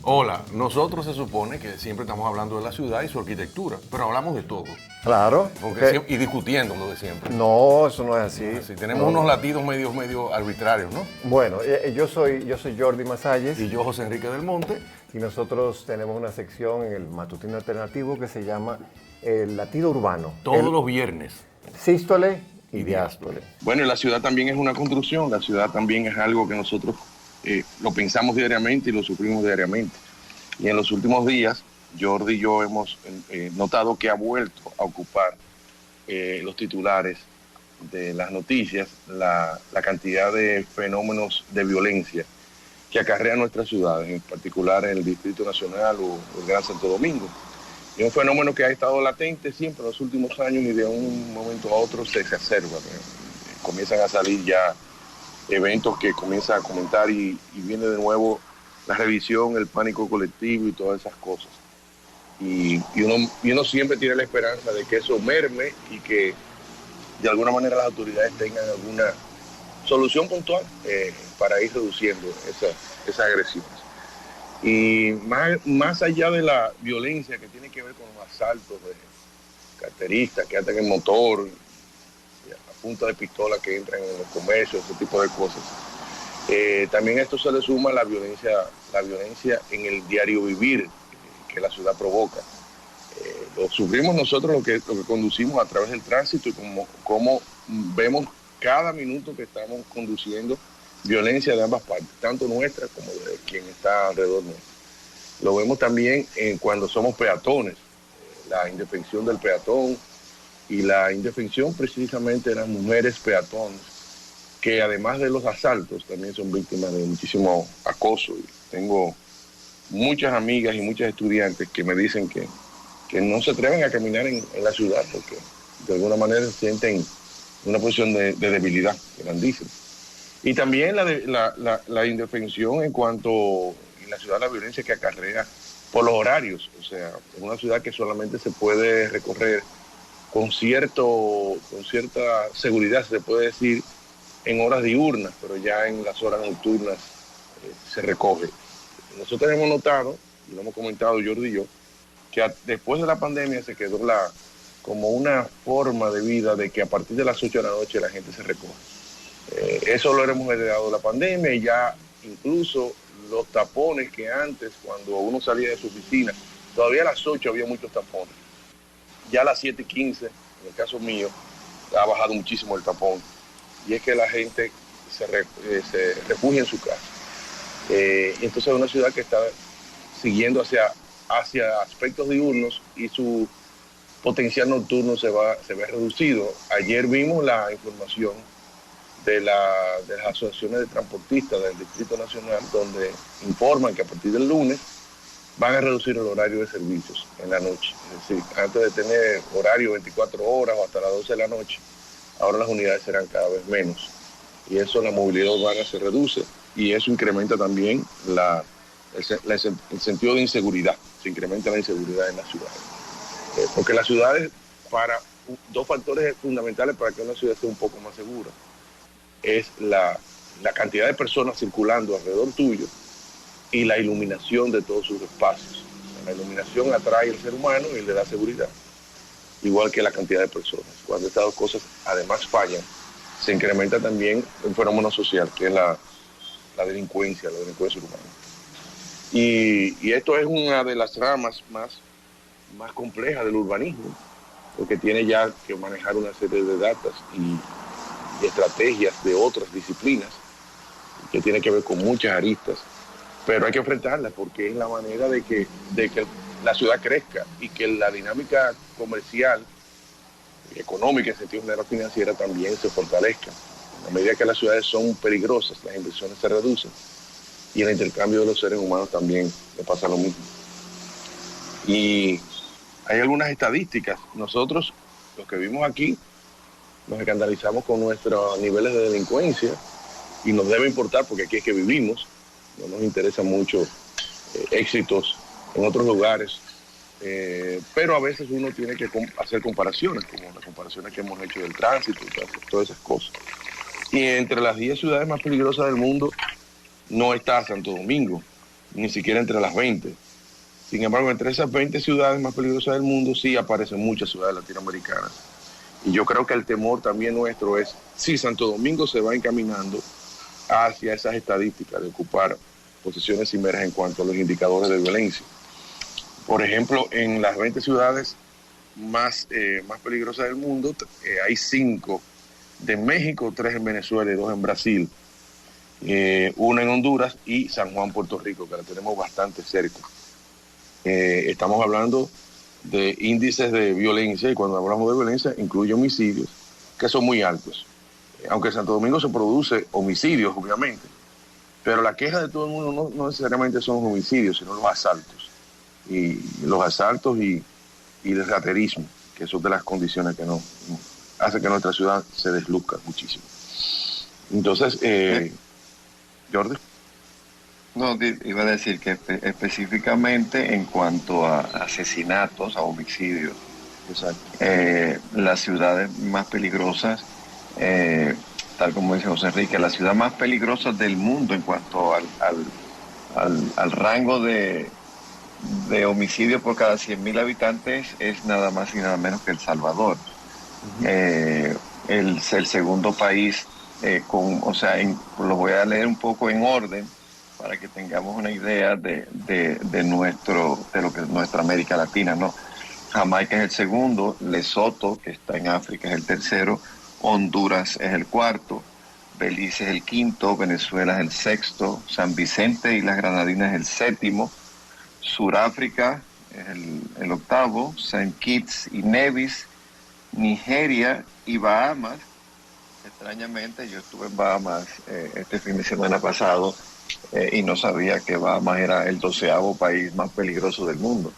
Hola, nosotros se supone que siempre estamos hablando de la ciudad y su arquitectura, pero hablamos de todo. Claro. Y discutiendo lo de siempre. No, eso no es así. Así, tenemos No. unos latidos medio arbitrarios, ¿no? Bueno, yo soy Jordi Masalles Y yo, José Enrique del Monte. y nosotros tenemos una sección en el Matutino Alternativo que se llama El Latido Urbano. Todos los viernes. Sístole y diástole. Bueno, y la ciudad también es una construcción, la ciudad también es algo que nosotros lo pensamos diariamente y lo sufrimos diariamente. Y en los últimos días, Jordi y yo hemos notado que ha vuelto a ocupar los titulares de las noticias la cantidad de fenómenos de violencia que acarrea nuestras ciudades, en particular en el Distrito Nacional o el Gran Santo Domingo. Es un fenómeno que ha estado latente siempre en los últimos años y de un momento a otro se exacerba. Comienzan a salir ya eventos que comienzan a comentar y viene de nuevo la revisión, el pánico colectivo y todas esas cosas. Y uno siempre tiene la esperanza de que eso merme y que de alguna manera las autoridades tengan alguna solución puntual para ir reduciendo esas agresiones. Y más allá de la violencia que tiene que ver con los asaltos de carteristas que atan el motor, a punta de pistola que entran en los comercios, ese tipo de cosas, también a esto se le suma la violencia en el diario vivir que la ciudad provoca. Lo sufrimos nosotros lo que conducimos a través del tránsito y como vemos cada minuto que estamos conduciendo violencia de ambas partes, tanto nuestra como de quien está alrededor nuestro. Lo vemos también cuando somos peatones, la indefensión del peatón y la indefensión precisamente de las mujeres peatones, que además de los asaltos también son víctimas de muchísimo acoso. Y tengo muchas amigas y muchas estudiantes que me dicen que no se atreven a caminar en la ciudad porque de alguna manera se sienten una posición de debilidad grandísima. Y también la indefensión en cuanto en la ciudad la violencia que acarrea por los horarios. O sea, es una ciudad que solamente se puede recorrer con cierta seguridad, se puede decir, en horas diurnas, pero ya en las horas nocturnas se recoge. Nosotros hemos notado, y lo hemos comentado Jordi y yo, que después de la pandemia se quedó como una forma de vida de que a partir de las 8 de la noche la gente se recoge. Eso lo hemos heredado de la pandemia y ya incluso los tapones que antes, cuando uno salía de su oficina, todavía a las 8 había muchos tapones. Ya a las 7:15, en el caso mío, ha bajado muchísimo el tapón. Y es que la gente se refugia en su casa. Y entonces es una ciudad que está siguiendo hacia aspectos diurnos y su potencial nocturno se ve reducido. Ayer vimos la información de las asociaciones de transportistas del Distrito Nacional, donde informan que a partir del lunes van a reducir el horario de servicios en la noche. Es decir, antes de tener horario 24 horas o hasta las 12 de la noche, ahora las unidades serán cada vez menos. Y eso, la movilidad urbana se reduce y eso incrementa también el sentido de inseguridad. Se incrementa la inseguridad en las ciudades. Porque las ciudades, dos factores fundamentales para que una ciudad esté un poco más segura, es la cantidad de personas circulando alrededor tuyo y la iluminación de todos sus espacios. La iluminación atrae al ser humano y le da seguridad, igual que la cantidad de personas. Cuando estas dos cosas además fallan, se incrementa también un fenómeno social, que es la delincuencia urbana. Y esto es una de las ramas más complejas del urbanismo, porque tiene ya que manejar una serie de datos y estrategias de otras disciplinas, que tiene que ver con muchas aristas, pero hay que enfrentarlas porque es la manera de que la ciudad crezca y que la dinámica comercial y económica en sentido general financiera también se fortalezca. A medida que las ciudades son peligrosas, las inversiones se reducen y el intercambio de los seres humanos también le pasa lo mismo. Y hay algunas estadísticas. Nosotros, los que vivimos aquí, nos escandalizamos con nuestros niveles de delincuencia y nos debe importar porque aquí es que vivimos. No nos interesan mucho éxitos en otros lugares, pero a veces uno tiene que hacer comparaciones, como las comparaciones que hemos hecho del tránsito y todas esas cosas. Y entre las 10 ciudades más peligrosas del mundo no está Santo Domingo, ni siquiera entre las 20. Sin embargo, entre esas 20 ciudades más peligrosas del mundo sí aparecen muchas ciudades latinoamericanas. Y yo creo que el temor también nuestro es, si Santo Domingo se va encaminando hacia esas estadísticas de ocupar posiciones cimeras en cuanto a los indicadores de violencia. Por ejemplo, en las 20 ciudades más peligrosas del mundo, hay 5 de México, 3 en Venezuela y 2 en Brasil, 1 en Honduras y San Juan, Puerto Rico, que la tenemos bastante cerca. Estamos hablando de índices de violencia, y cuando hablamos de violencia incluye homicidios, que son muy altos. Aunque en Santo Domingo se produce homicidios, obviamente, pero la queja de todo el mundo no necesariamente son los homicidios, sino los asaltos. Y el raterismo, que son de las condiciones que no hace que nuestra ciudad se desluzca muchísimo. Entonces, Jordi. No, iba a decir que específicamente en cuanto a asesinatos, a homicidios, las ciudades más peligrosas, tal como dice José Enrique, la ciudad más peligrosa del mundo en cuanto al rango de homicidios por cada 100.000 habitantes es nada más y nada menos que El Salvador. El segundo país, lo voy a leer un poco en orden para que tengamos una idea de lo que es nuestra América Latina, ¿no? Jamaica es el segundo, Lesoto, que está en África, es el tercero, Honduras es el cuarto, Belice es el quinto, Venezuela es el sexto, San Vicente y las Granadinas es el séptimo, Suráfrica es el octavo, Saint Kitts y Nevis, Nigeria y Bahamas. Extrañamente, yo estuve en Bahamas este fin de semana pasado y no sabía que Bahamas era el 12º país más peligroso del mundo.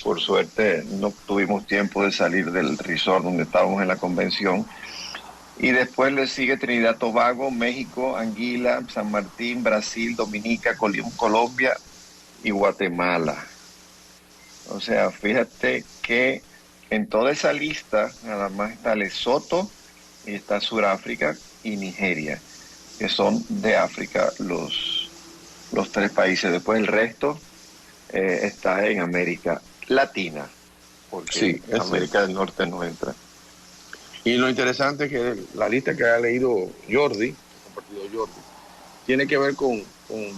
Por suerte no tuvimos tiempo de salir del resort donde estábamos en la convención. Y después le sigue Trinidad Tobago, México, Anguila, San Martín, Brasil, Dominica, Colombia y Guatemala. O sea, fíjate que en toda esa lista nada más está Lesoto y está Suráfrica y Nigeria, que son de África los 3 países. Después el resto está en América Latina, porque sí, América del Norte no entra. Y lo interesante es que la lista que ha leído Jordi, compartido Jordi, tiene que ver con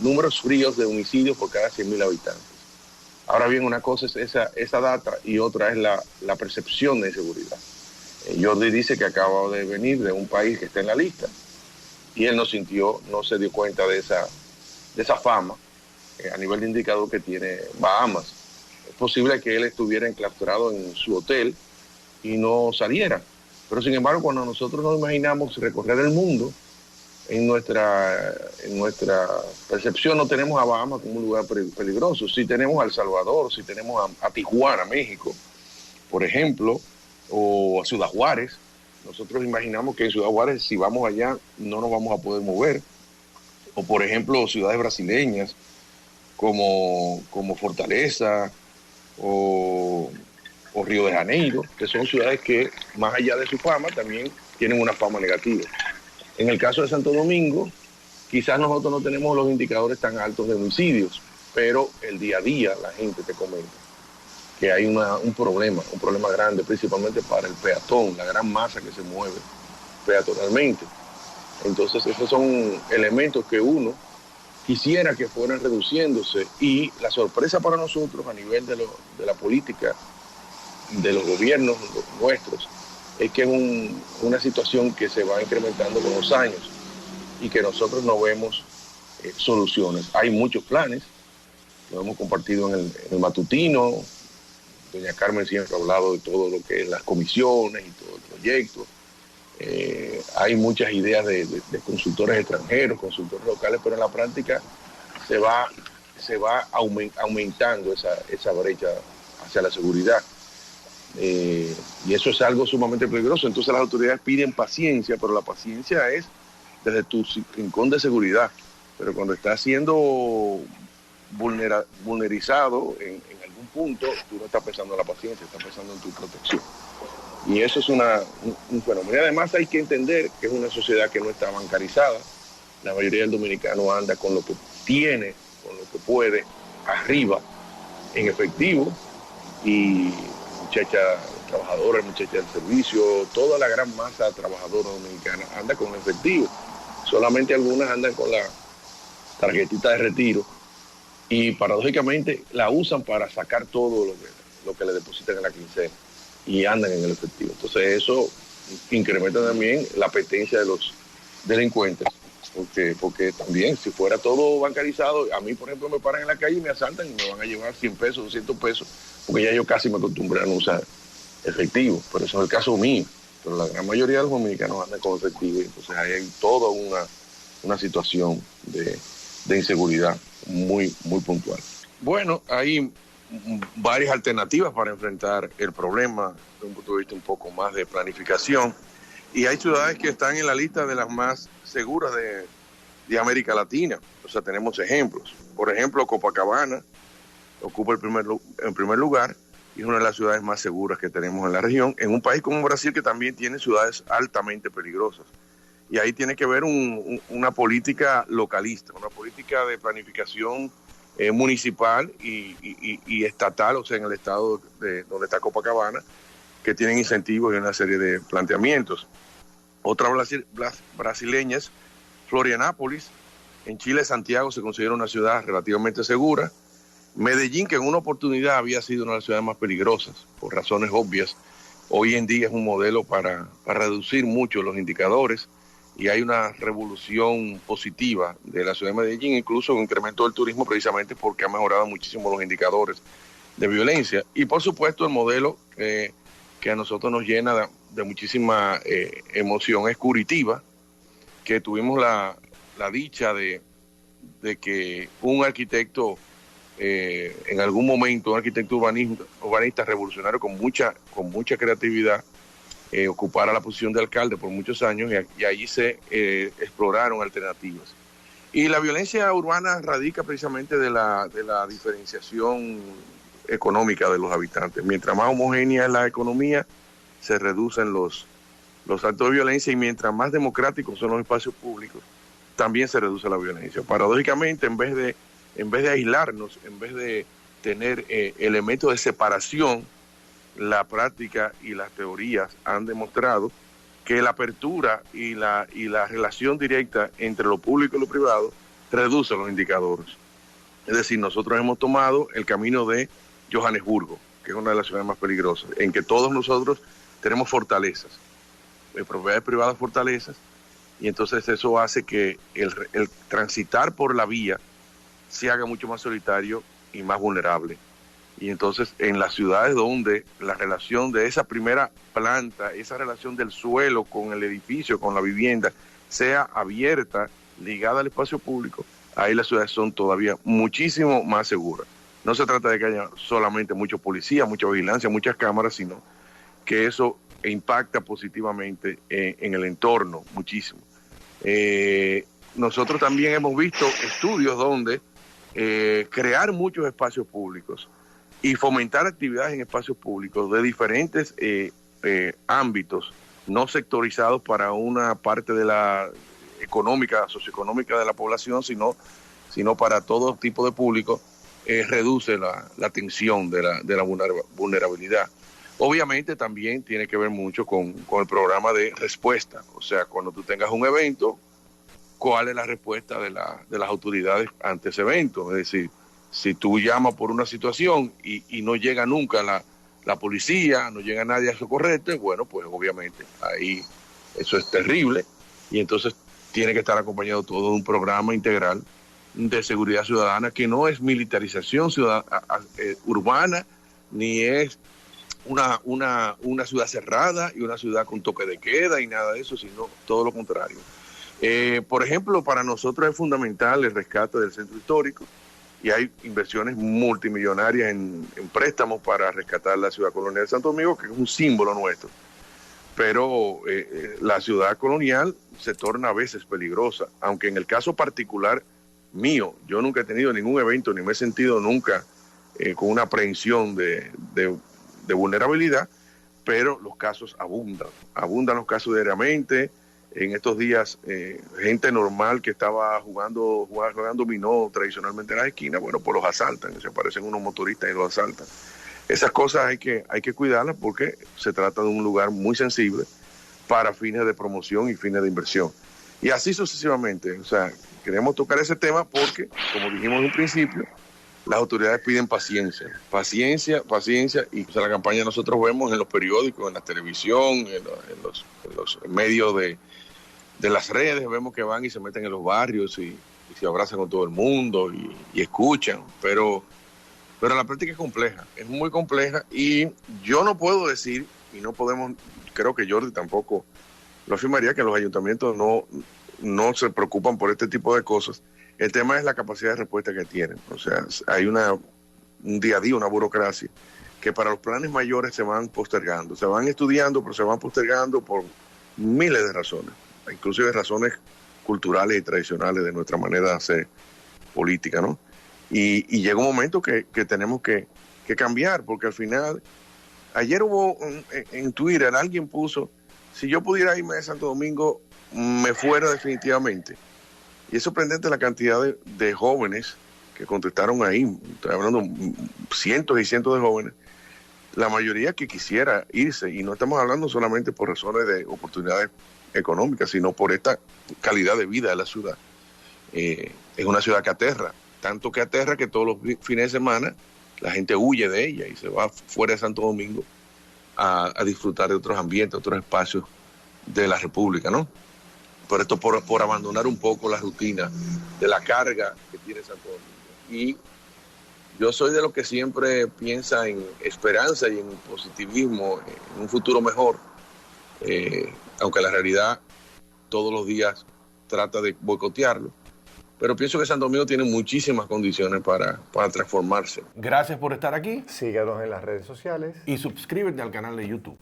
números fríos de homicidios por cada 100.000 habitantes. Ahora bien, una cosa es esa data y otra es la percepción de inseguridad. Jordi dice que acaba de venir de un país que está en la lista y él no se dio cuenta de esa fama a nivel de indicador que tiene Bahamas. Es posible que él estuviera enclaustrado en su hotel y no saliera. Pero sin embargo, cuando nosotros nos imaginamos recorrer el mundo, en nuestra percepción no tenemos a Bahamas como un lugar peligroso. Sí tenemos a El Salvador, sí tenemos a Tijuana, México, por ejemplo, o a Ciudad Juárez. Nosotros imaginamos que en Ciudad Juárez, si vamos allá, no nos vamos a poder mover. O por ejemplo, ciudades brasileñas como Fortaleza o Río de Janeiro, que son ciudades que, más allá de su fama, también tienen una fama negativa. En el caso de Santo Domingo, quizás nosotros no tenemos los indicadores tan altos de homicidios, pero el día a día la gente te comenta que hay un problema grande, principalmente para el peatón, la gran masa que se mueve peatonalmente. Entonces, esos son elementos que uno quisiera que fueran reduciéndose, y la sorpresa para nosotros a nivel de la política de los gobiernos nuestros es que es una situación que se va incrementando con los años y que nosotros no vemos soluciones. Hay muchos planes, lo hemos compartido en el matutino. Doña Carmen siempre ha hablado de todo lo que es las comisiones y todo el proyecto. Hay muchas ideas de consultores extranjeros, consultores locales, pero en la práctica se va aumentando esa brecha hacia la seguridad. Y eso es algo sumamente peligroso. Entonces las autoridades piden paciencia, pero la paciencia es desde tu rincón de seguridad. Pero cuando estás siendo vulnerizado en algún punto, tú no estás pensando en la paciencia, estás pensando en tu protección. Y eso es un fenómeno. Y además hay que entender que es una sociedad que no está bancarizada. La mayoría del dominicano anda con lo que tiene con lo que puede, arriba, en efectivo, y muchachas trabajadoras, muchachas del servicio, toda la gran masa trabajadora dominicana anda con efectivo. Solamente algunas andan con la tarjetita de retiro y paradójicamente la usan para sacar todo lo que le depositan en la quincena y andan en el efectivo. Entonces eso incrementa también la apetencia de los delincuentes, porque también si fuera todo bancarizado, a mí por ejemplo me paran en la calle y me asaltan y me van a llevar 100 pesos, 200 pesos, porque ya yo casi me acostumbré a no usar efectivo, pero eso es el caso mío. Pero la gran mayoría de los dominicanos andan con efectivo, entonces ahí hay toda una situación de inseguridad muy, muy puntual. Bueno, hay varias alternativas para enfrentar el problema desde un punto de vista un poco más de planificación, y hay ciudades que están en la lista de las más seguras de América Latina. O sea, tenemos ejemplos. Por ejemplo, Copacabana ocupa en primer lugar y es una de las ciudades más seguras que tenemos en la región, en un país como Brasil que también tiene ciudades altamente peligrosas. Y ahí tiene que ver una política localista, una política de planificación municipal y estatal, o sea, en el estado donde está Copacabana, que tienen incentivos y una serie de planteamientos. Otras brasileñas, Florianápolis, en Chile, Santiago se considera una ciudad relativamente segura. Medellín, que en una oportunidad había sido una de las ciudades más peligrosas, por razones obvias, hoy en día es un modelo para reducir mucho los indicadores, y hay una revolución positiva de la ciudad de Medellín, incluso incrementó el turismo precisamente porque ha mejorado muchísimo los indicadores de violencia. Y por supuesto el modelo que a nosotros nos llena de muchísima emoción es Curitiba, que tuvimos la dicha de que un arquitecto en algún momento, un arquitecto urbanista revolucionario con mucha creatividad, ocupara la posición de alcalde por muchos años, y allí se exploraron alternativas. Y la violencia urbana radica precisamente de la diferenciación económica de los habitantes. Mientras más homogénea es la economía, se reducen los actos de violencia, y mientras más democráticos son los espacios públicos, también se reduce la violencia. Paradójicamente, en vez de aislarnos, en vez de tener elementos de separación, la práctica y las teorías han demostrado que la apertura y la relación directa entre lo público y lo privado reduce los indicadores. Es decir, nosotros hemos tomado el camino de Johannesburgo, que es una de las ciudades más peligrosas, en que todos nosotros tenemos fortalezas, propiedades privadas fortalezas, y entonces eso hace que el transitar por la vía se haga mucho más solitario y más vulnerable. Y entonces en las ciudades donde la relación de esa primera planta, esa relación del suelo con el edificio, con la vivienda, sea abierta, ligada al espacio público, ahí las ciudades son todavía muchísimo más seguras. No se trata de que haya solamente muchos policías, mucha vigilancia, muchas cámaras, sino que eso impacta positivamente en el entorno muchísimo. Nosotros también hemos visto estudios donde crear muchos espacios públicos y fomentar actividades en espacios públicos de diferentes ámbitos, no sectorizados para una parte de la socioeconómica de la población, sino para todo tipo de público, reduce la tensión de la vulnerabilidad. Obviamente también tiene que ver mucho con el programa de respuesta, o sea, cuando tú tengas un evento, ¿cuál es la respuesta de las autoridades ante ese evento? Es decir, si tú llamas por una situación y no llega nunca la policía, no llega nadie a socorrerte, bueno, pues obviamente ahí eso es terrible, y entonces tiene que estar acompañado todo de un programa integral de seguridad ciudadana, que no es militarización urbana, ni es una ciudad cerrada y una ciudad con toque de queda y nada de eso, sino todo lo contrario. Por ejemplo, para nosotros es fundamental el rescate del centro histórico, y hay inversiones multimillonarias en préstamos para rescatar la ciudad colonial de Santo Domingo, que es un símbolo nuestro. Pero la ciudad colonial se torna a veces peligrosa, aunque en el caso particular mío, yo nunca he tenido ningún evento, ni me he sentido nunca con una aprehensión de vulnerabilidad, pero los casos abundan los casos diariamente. En estos días, gente normal que estaba jugando dominó tradicionalmente en las esquinas, bueno, pues los asaltan, se aparecen unos motoristas y los asaltan. Esas cosas hay que cuidarlas porque se trata de un lugar muy sensible para fines de promoción y fines de inversión. Y así sucesivamente. O sea, queremos tocar ese tema porque, como dijimos en un principio, las autoridades piden paciencia, y o sea, la campaña nosotros vemos en los periódicos, en la televisión, en los medios de las redes, vemos que van y se meten en los barrios y se abrazan con todo el mundo y escuchan, pero la práctica es compleja, es muy compleja, y yo no puedo decir, y no podemos, creo que Jordi tampoco lo afirmaría, que los ayuntamientos no se preocupan por este tipo de cosas. El tema es la capacidad de respuesta que tienen. O sea, hay un día a día, una burocracia, que para los planes mayores se van postergando. Se van estudiando, pero se van postergando por miles de razones, inclusive razones culturales y tradicionales de nuestra manera de hacer política, ¿no? Y llega un momento que tenemos que cambiar, porque al final, ayer hubo en Twitter, alguien puso, si yo pudiera irme de Santo Domingo, me fuera definitivamente. Y es sorprendente la cantidad de jóvenes que contestaron ahí. Estoy hablando cientos y cientos de jóvenes. La mayoría que quisiera irse, y no estamos hablando solamente por razones de oportunidades económicas, sino por esta calidad de vida de la ciudad. Es una ciudad que aterra, tanto que aterra que todos los fines de semana la gente huye de ella y se va fuera de Santo Domingo a disfrutar de otros ambientes, otros espacios de la República, ¿no? Por esto, por abandonar un poco la rutina de la carga que tiene Santo Domingo. Y yo soy de los que siempre piensa en esperanza y en positivismo, en un futuro mejor, aunque la realidad todos los días trata de boicotearlo. Pero pienso que Santo Domingo tiene muchísimas condiciones para transformarse. Gracias por estar aquí Síganos en las redes sociales. y suscríbete al canal de YouTube.